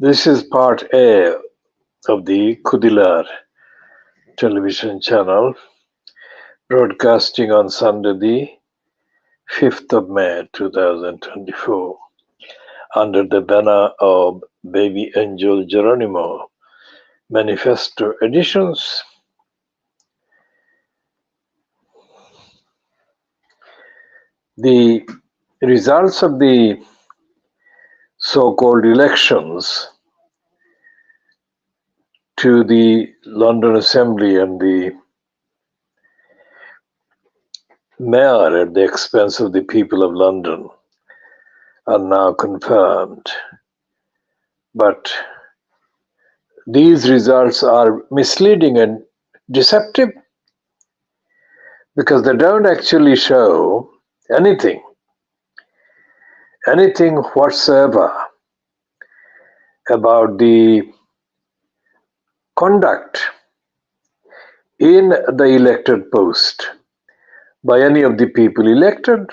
This is part A of the KhoodeelaarTV television channel, broadcasting on Sunday, the 5th of May 2024, under the banner of Baby Angel Geronimo Manifesto Editions. The results of the so-called elections to the London Assembly and the mayor at the expense of the people of London are now confirmed. But these results are misleading and deceptive because they don't actually show anything whatsoever about the conduct in the elected post by any of the people elected.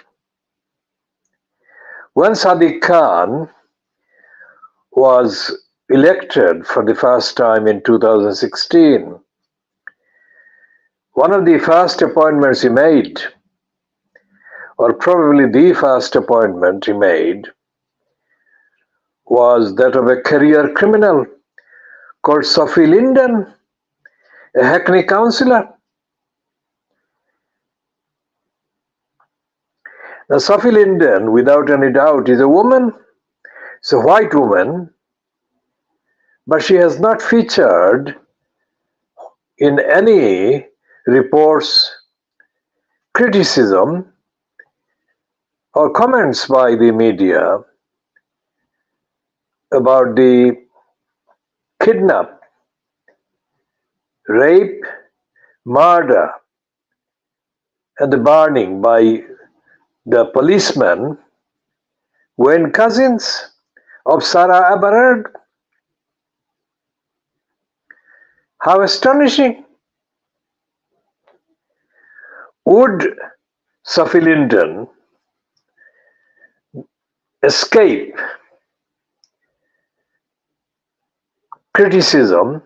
When Sadiq Khan was elected for the first time in 2016, one of the first appointments he made, or probably the first appointment he made, was that of a career criminal called Sophie Linden, a Hackney councillor. Now, Sophie Linden, without any doubt, is a woman. It's a white woman, but she has not featured in any reports, criticism, or comments by the media about the kidnap, rape, murder, and the burning by the policeman Wayne Cousins of Sarah Aberard. How astonishing! Would Sophie Linden escape criticism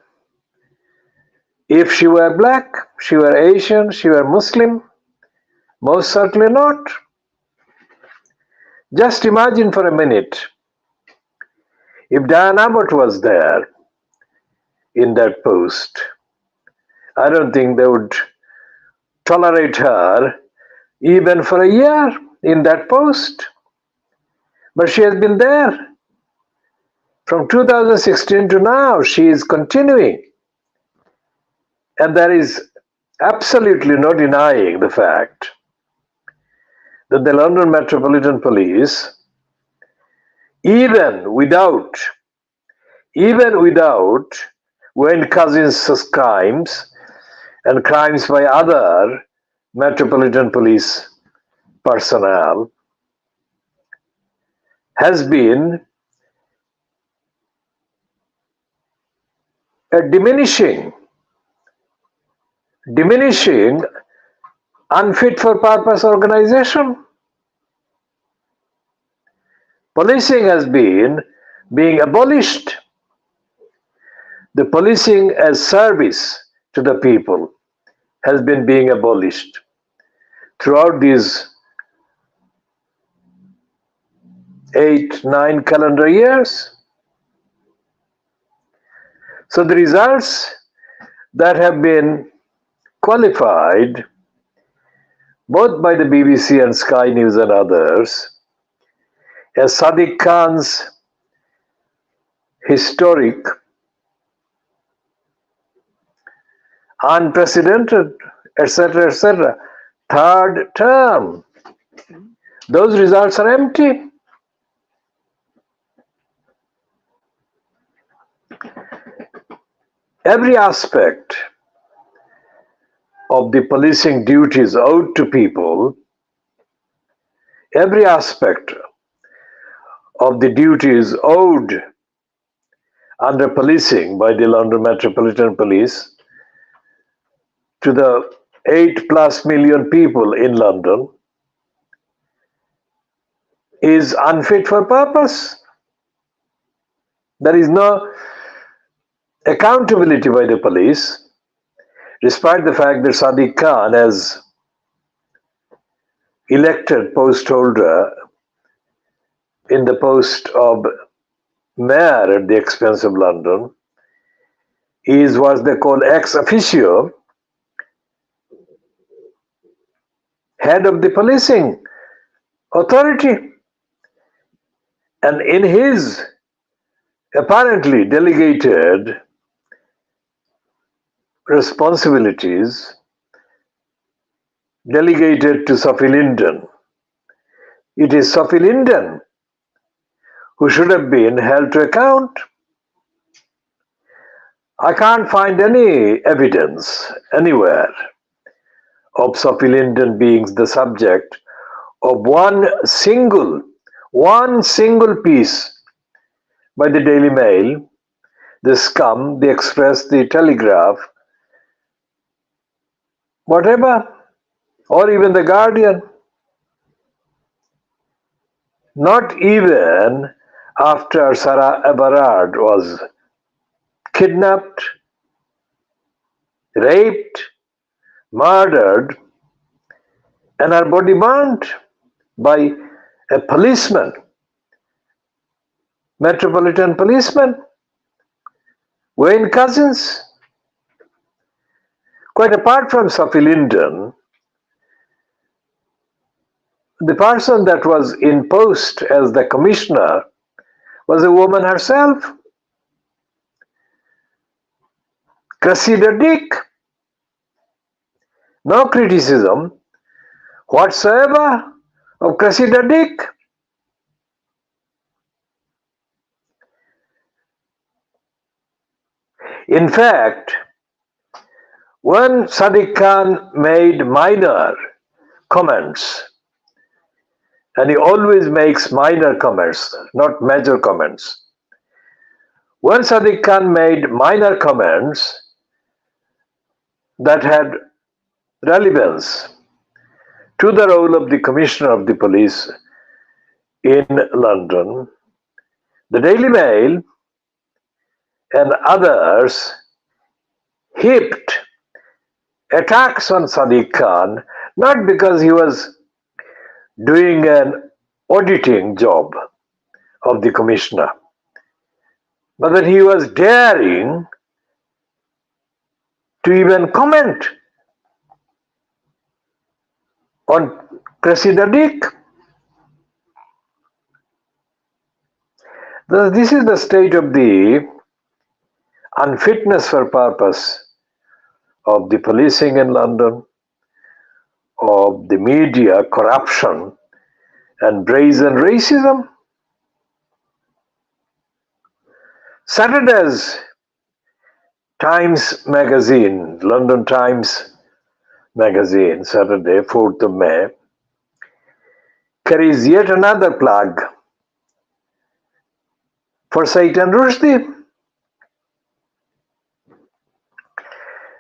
if she were black, she were Asian, she were Muslim? Most certainly not. Just imagine for a minute if Diane Abbott was there in that post. I don't think they would tolerate her even for a year in that post. But she has been there from 2016 to now. She is continuing. And there is absolutely no denying the fact that the London Metropolitan Police, even without Wayne Cousins' crimes and crimes by other Metropolitan Police personnel, has been a diminishing, unfit for purpose organization. Policing has been being abolished. The policing as service to the people has been being abolished throughout these 8-9 calendar years. So the results that have been qualified both by the BBC and Sky News and others as Sadiq Khan's historic, unprecedented, etc., third term, those results are empty. Every aspect of the policing duties owed to people, every aspect of the duties owed under policing by the London Metropolitan Police to the 8+ million people in London is unfit for purpose. There is no accountability by the police, despite the fact that Sadiq Khan, as elected post holder in the post of mayor at the expense of London, is what they call ex officio head of the policing authority. And in his apparently delegated responsibilities, delegated to Sophie Linden, it is Sophie Linden who should have been held to account. I can't find any evidence anywhere of Sophie Linden being the subject of one single piece by the Daily Mail, the Scum, the Express, the Telegraph, whatever, or even the Guardian. Not even after Sarah Everard was kidnapped, raped, murdered, and her body burnt by a policeman, metropolitan policeman, Wayne Couzens. Quite apart from Sophie Linden, the person that was in post as the commissioner was a woman herself, Cressida Dick. No criticism whatsoever of Cressida Dick. In fact, when Sadiq Khan made minor comments, and he always makes minor comments, not major comments. When Sadiq Khan made minor comments that had relevance to the role of the Commissioner of the Police in London, the Daily Mail and others heaped attacks on Sadiq Khan, not because he was doing an auditing job of the commissioner, but that he was daring to even comment on Cressida Dick. This is the state of the unfitness for purpose of the policing in London, of the media corruption and brazen racism. Saturday's Times magazine, London Times magazine, Saturday, 4th of May, carries yet another plug for Saitan Rushdie.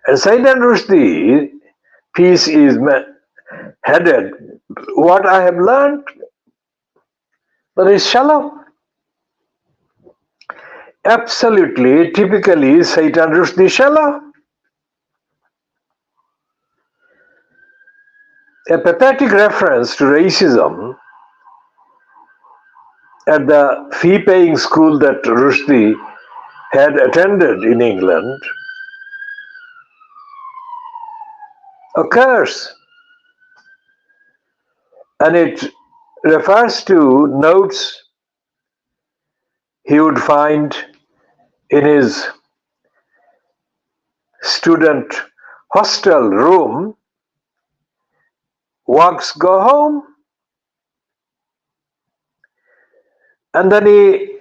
And Saitan Rushdie piece is headed, "What I have learned," but it's shallow. Absolutely, typically Saitan Rushdie shallow. A pathetic reference to racism at the fee-paying school that Rushdie had attended in England occurs, and it refers to notes he would find in his student hostel room. Walks go home, and then he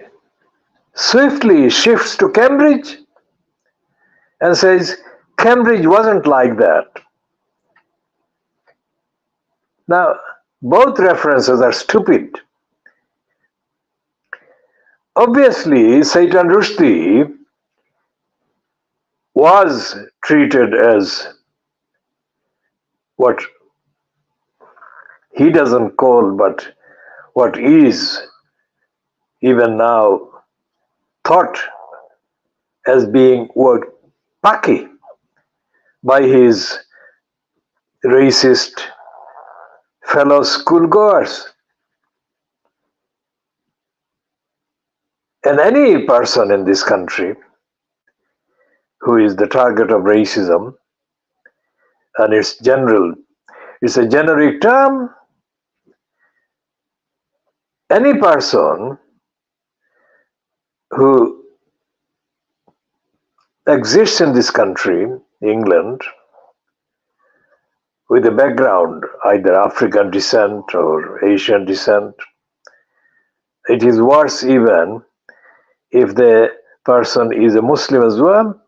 swiftly shifts to Cambridge and says Cambridge wasn't like that. Now, both references are stupid. Obviously, Saitan Rushdie was treated as what he doesn't call, but what is even now thought as being word Paki by his racist fellow schoolgoers. And any person in this country who is the target of racism, and it's a generic term, any person who exists in this country, England, with a background either African descent or Asian descent, it is worse even if the person is a Muslim as well,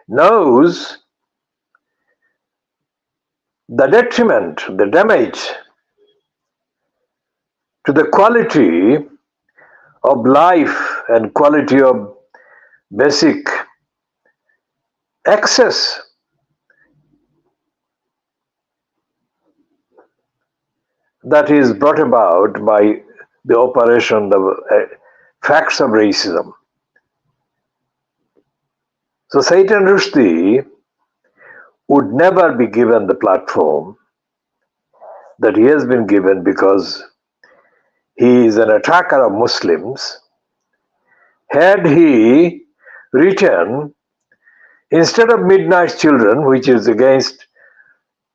knows the detriment, the damage to the quality of life and quality of basic access that is brought about by the operation of facts of racism. So Satan Rushdie would never be given the platform that he has been given because he is an attacker of Muslims. Had he written, instead of Midnight Children, which is against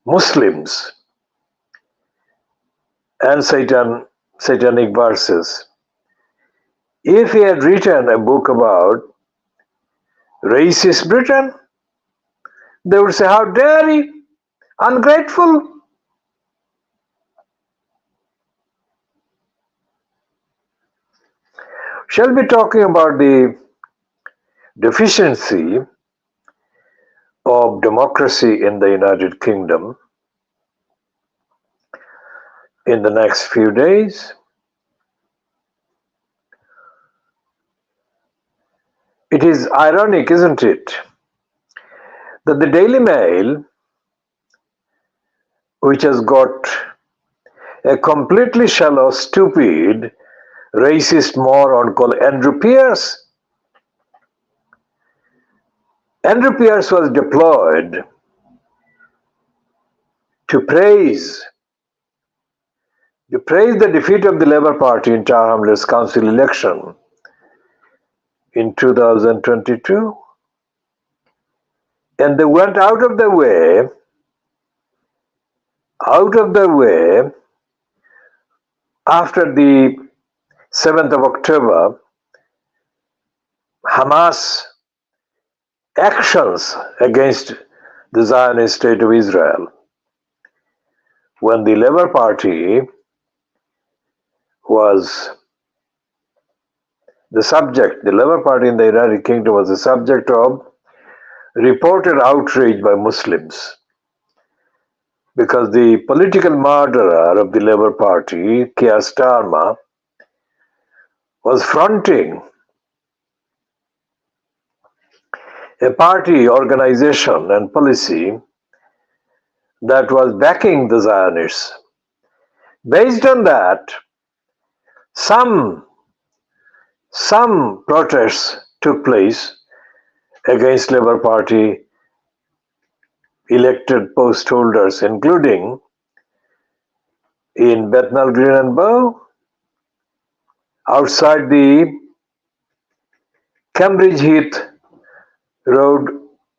Muslims and satanic verses, if he had written a book about racist Britain, they would say, how dare he, ungrateful. Shall we be talking about the deficiency of democracy in the United Kingdom in the next few days? It is ironic, isn't it, that the Daily Mail, which has got a completely shallow, stupid, racist moron called Andrew Pierce. Andrew Pierce was deployed to praise the defeat of the Labour Party in Tower Hamlets Council election in 2022. And they went out of their way after the 7th of October, Hamas actions against the Zionist state of Israel, when the Labour Party was the subject, the Labour Party in the United Kingdom was the subject of reported outrage by Muslims, because the political murderer of the Labour Party, Keir Starmer, was fronting a party organization and policy that was backing the Zionists. Based on that, some protests took place against Labour Party elected post holders, including in Bethnal Green and Bow, outside the Cambridge Heath Road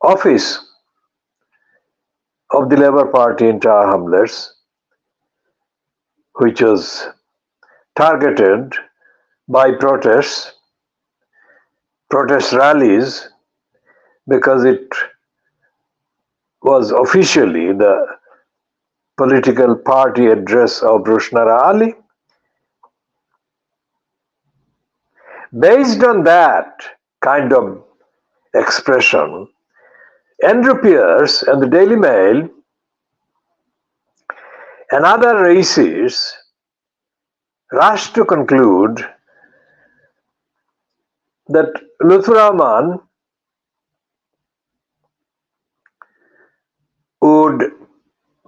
office of the Labour Party in Tower Hamlets, which was targeted by protest rallies, because it was officially the political party address of Rushnara Ali. Based on that kind of expression, Andrew Pierce and the Daily Mail and other racists rushed to conclude that Lutfur Rahman would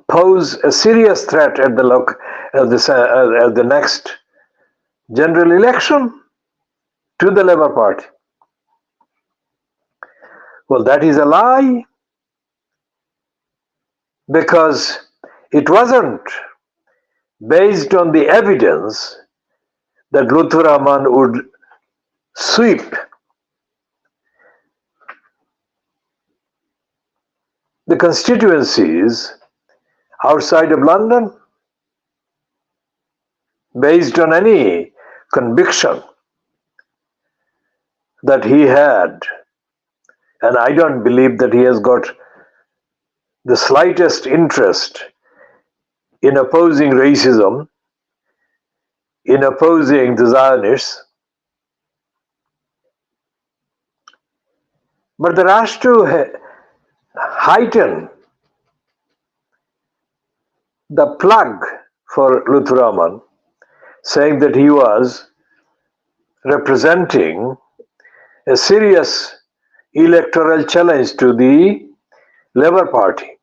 pose a serious threat at the next general election. to the Labour Party. Well, that is a lie, because it wasn't based on the evidence that Lutfur Rahman would sweep the constituencies outside of London based on any conviction that he had. And I don't believe that he has got the slightest interest in opposing racism, in opposing the Zionists. But the rush to heighten the plug for Lutfur Rahman, saying that he was representing a serious electoral challenge to the Labour Party,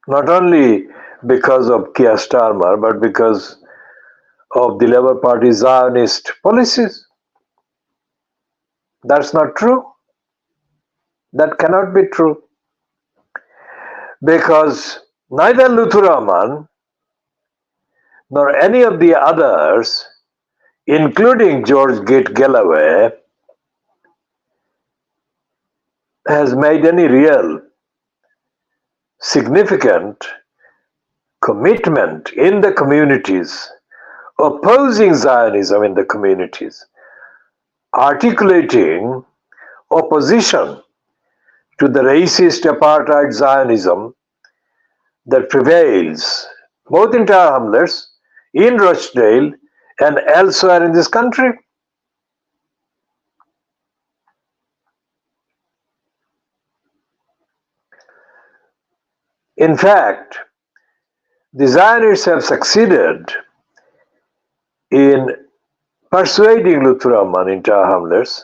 not only because of Keir Starmer, but because of the Labour Party's Zionist policies. That's not true. That cannot be true. Because neither Lutfur Rahman nor any of the others, including George Gate Galloway, has made any real significant commitment in the communities, opposing Zionism in the communities, articulating opposition to the racist apartheid Zionism that prevails both in Tower Hamlets, in Rochdale, and elsewhere in this country. In fact, the Zionists have succeeded in persuading Lutfur Rahman in Tower Hamlets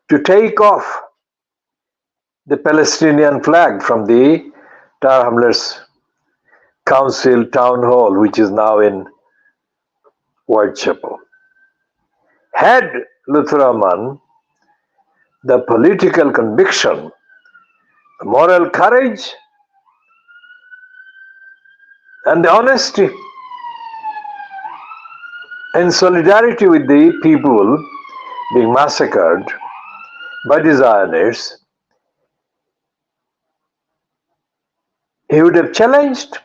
to take off the Palestinian flag from the Tower Hamlets Council Town Hall, which is now in Whitechapel. Had Lutfur Rahman the political conviction, the moral courage, and the honesty and solidarity with the people being massacred by the Zionists, he would have challenged.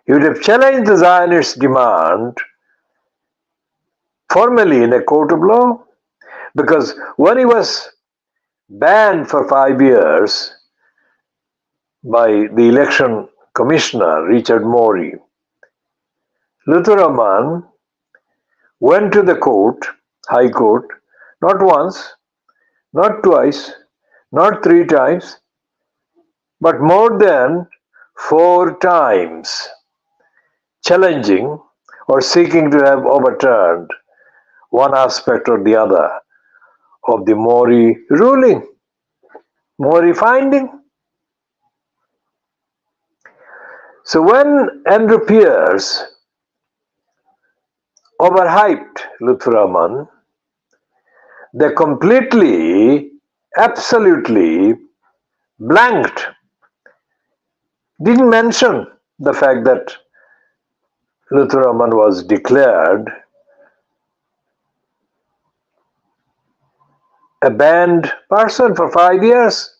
He would have challenged the Zionist demand formally in a court of law, because when he was banned for 5 years by the election commissioner, Richard Morey, Lutfur Rahman went to the court, High Court, not once, not twice, not 3 times, but more than 4 times, challenging or seeking to have overturned one aspect or the other of the Morey ruling, Morey finding. So when Andrew Pierce overhyped Lutfur Rahman, they completely, absolutely blanked, didn't mention the fact that Lutfur Rahman was declared a banned person for 5 years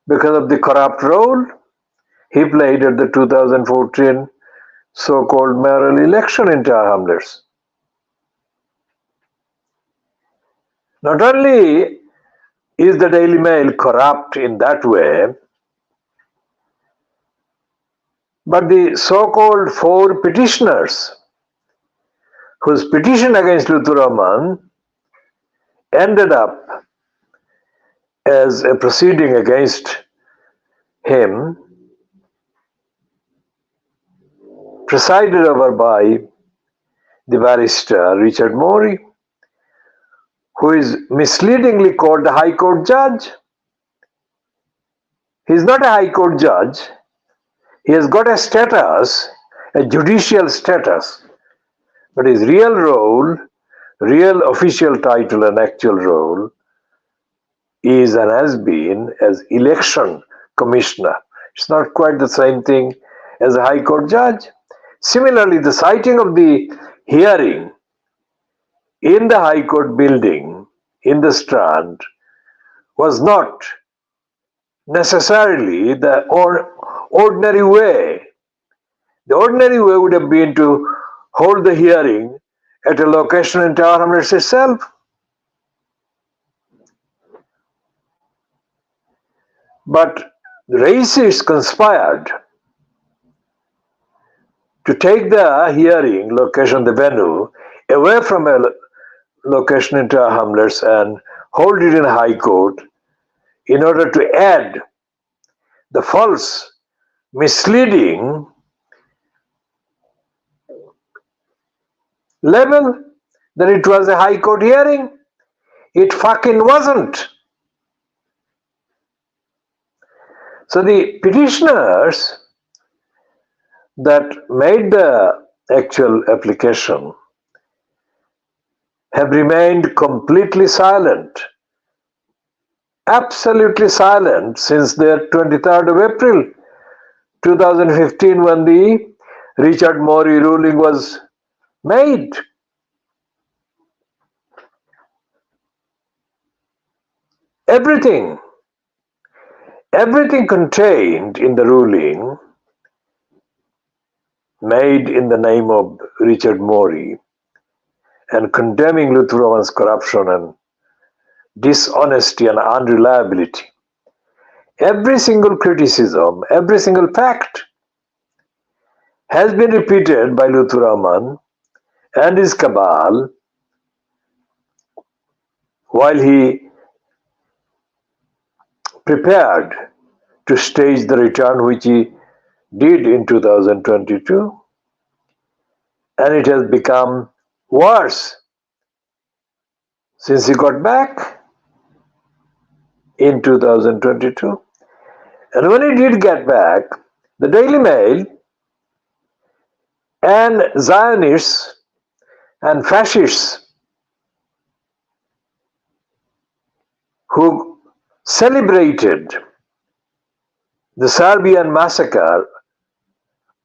because of the corrupt role he played at the 2014 so-called mayoral election in Tower Hamlets. Not only is the Daily Mail corrupt in that way, but the so-called 4 petitioners whose petition against Lutfur Rahman ended up as a proceeding against him, presided over by the barrister Richard Morey, who is misleadingly called a High Court judge. He is not a High Court judge. He has got a status, a judicial status, but his real role, real official title and actual role is and has been as election commissioner. It's not quite the same thing as a High Court judge. Similarly, the siting of the hearing in the High Court building in the Strand was not necessarily the ordinary way. The ordinary way would have been to hold the hearing at a location in Tower Hamlets itself. But the racists conspired to take the hearing location, the venue, away from a location in Tower Hamlets and hold it in High Court in order to add the false, misleading label that it was a High Court hearing. It fucking wasn't. So the petitioners that made the actual application have remained completely silent, absolutely silent since the 23rd of April 2015 when the Richard Morey ruling was made. Everything contained in the ruling made in the name of Richard Morey and condemning Luther Roman's corruption and dishonesty and unreliability. Every single criticism, every single fact has been repeated by Luther Roman and his cabal while he prepared to stage the return which he did in 2022, and it has become worse since he got back in 2022. And when he did get back, the Daily Mail and Zionists and fascists who celebrated the Serbian massacre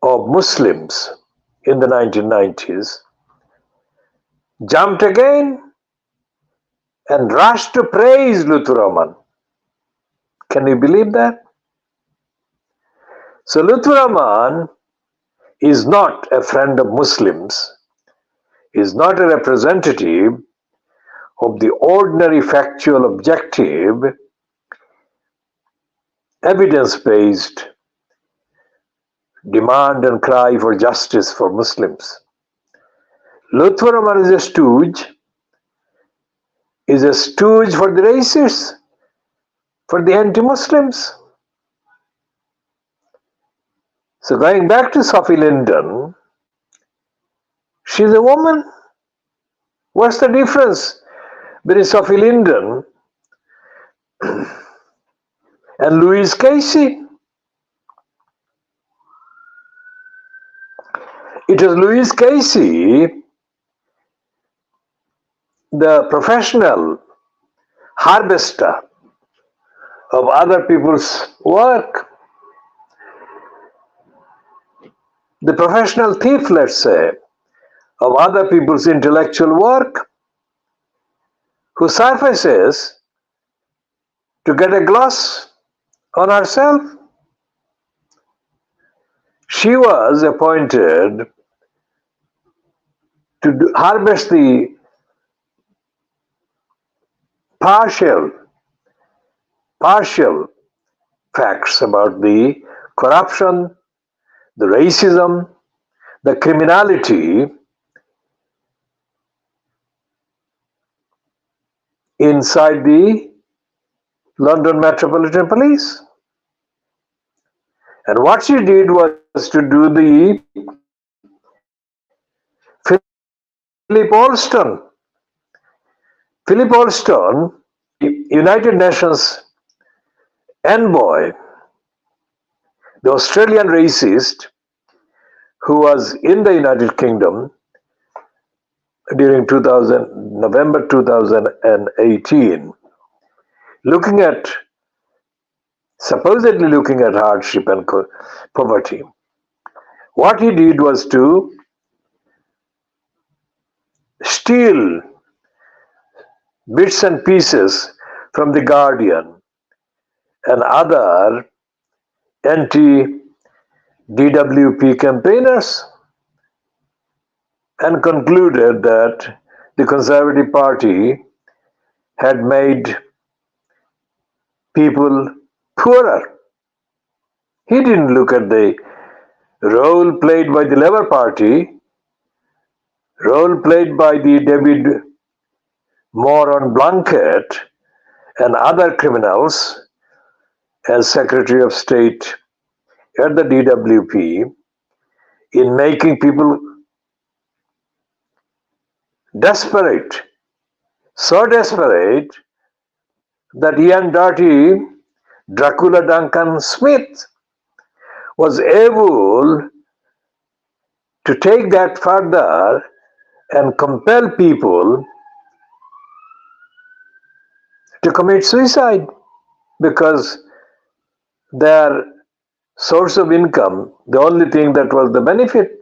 of Muslims in the 1990s jumped again and rushed to praise Luther Roman. Can you believe that? So Luther Roman is not a friend of Muslims, is not a representative of the ordinary factual objective evidence-based demand and cry for justice for Muslims. Luther Roman is a stooge for the racists, for the anti-Muslims. So going back to Sophie Linden, she's a woman. What's the difference between Sophie Linden and Louise Casey? It was Louise Casey, the professional harvester of other people's work, the professional thief, let's say, of other people's intellectual work, who surfaces to get a gloss on herself. She was appointed to harvest the partial facts about the corruption, the racism, the criminality inside the London Metropolitan Police. And what she did was to do the Philip Alston, the United Nations envoy, the Australian racist who was in the United Kingdom during November 2018, supposedly looking at hardship and poverty. What he did was to steal bits and pieces from The Guardian and other anti-DWP campaigners and concluded that the Conservative Party had made people poorer. He didn't look at the role played by the Labour Party, role played by the David Moron Blunkett and other criminals as Secretary of State at the DWP in making people desperate, so desperate that Ian Dirty, Dracula Duncan Smith, was able to take that further and compel people to commit suicide because their source of income, the only thing that was the benefit,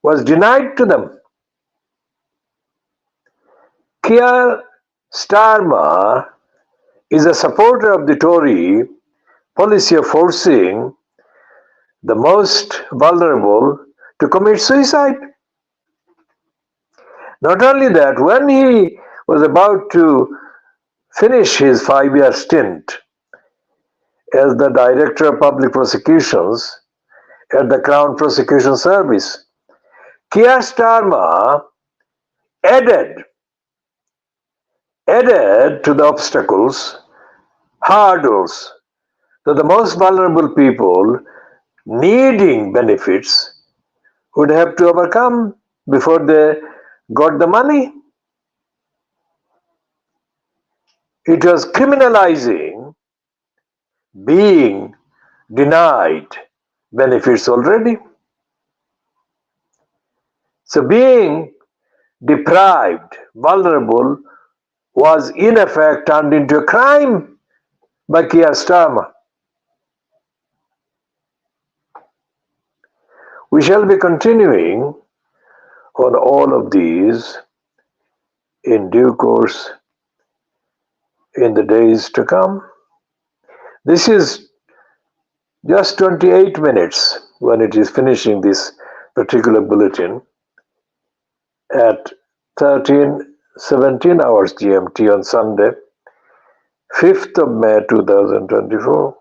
was denied to them. Keir Starmer is a supporter of the Tory policy of forcing the most vulnerable to commit suicide. Not only that, when he was about to finish his 5-year stint as the Director of Public Prosecutions at the Crown Prosecution Service, Keir Starmer added to the obstacles, hurdles that the most vulnerable people needing benefits would have to overcome before they got the money. It was criminalizing being denied benefits already. So being deprived, vulnerable, was in effect turned into a crime by Keir Starmer. We shall be continuing on all of these in due course in the days to come. This is just 28 minutes when it is finishing this particular bulletin at 17 hours GMT on Sunday, 5th of May 2024.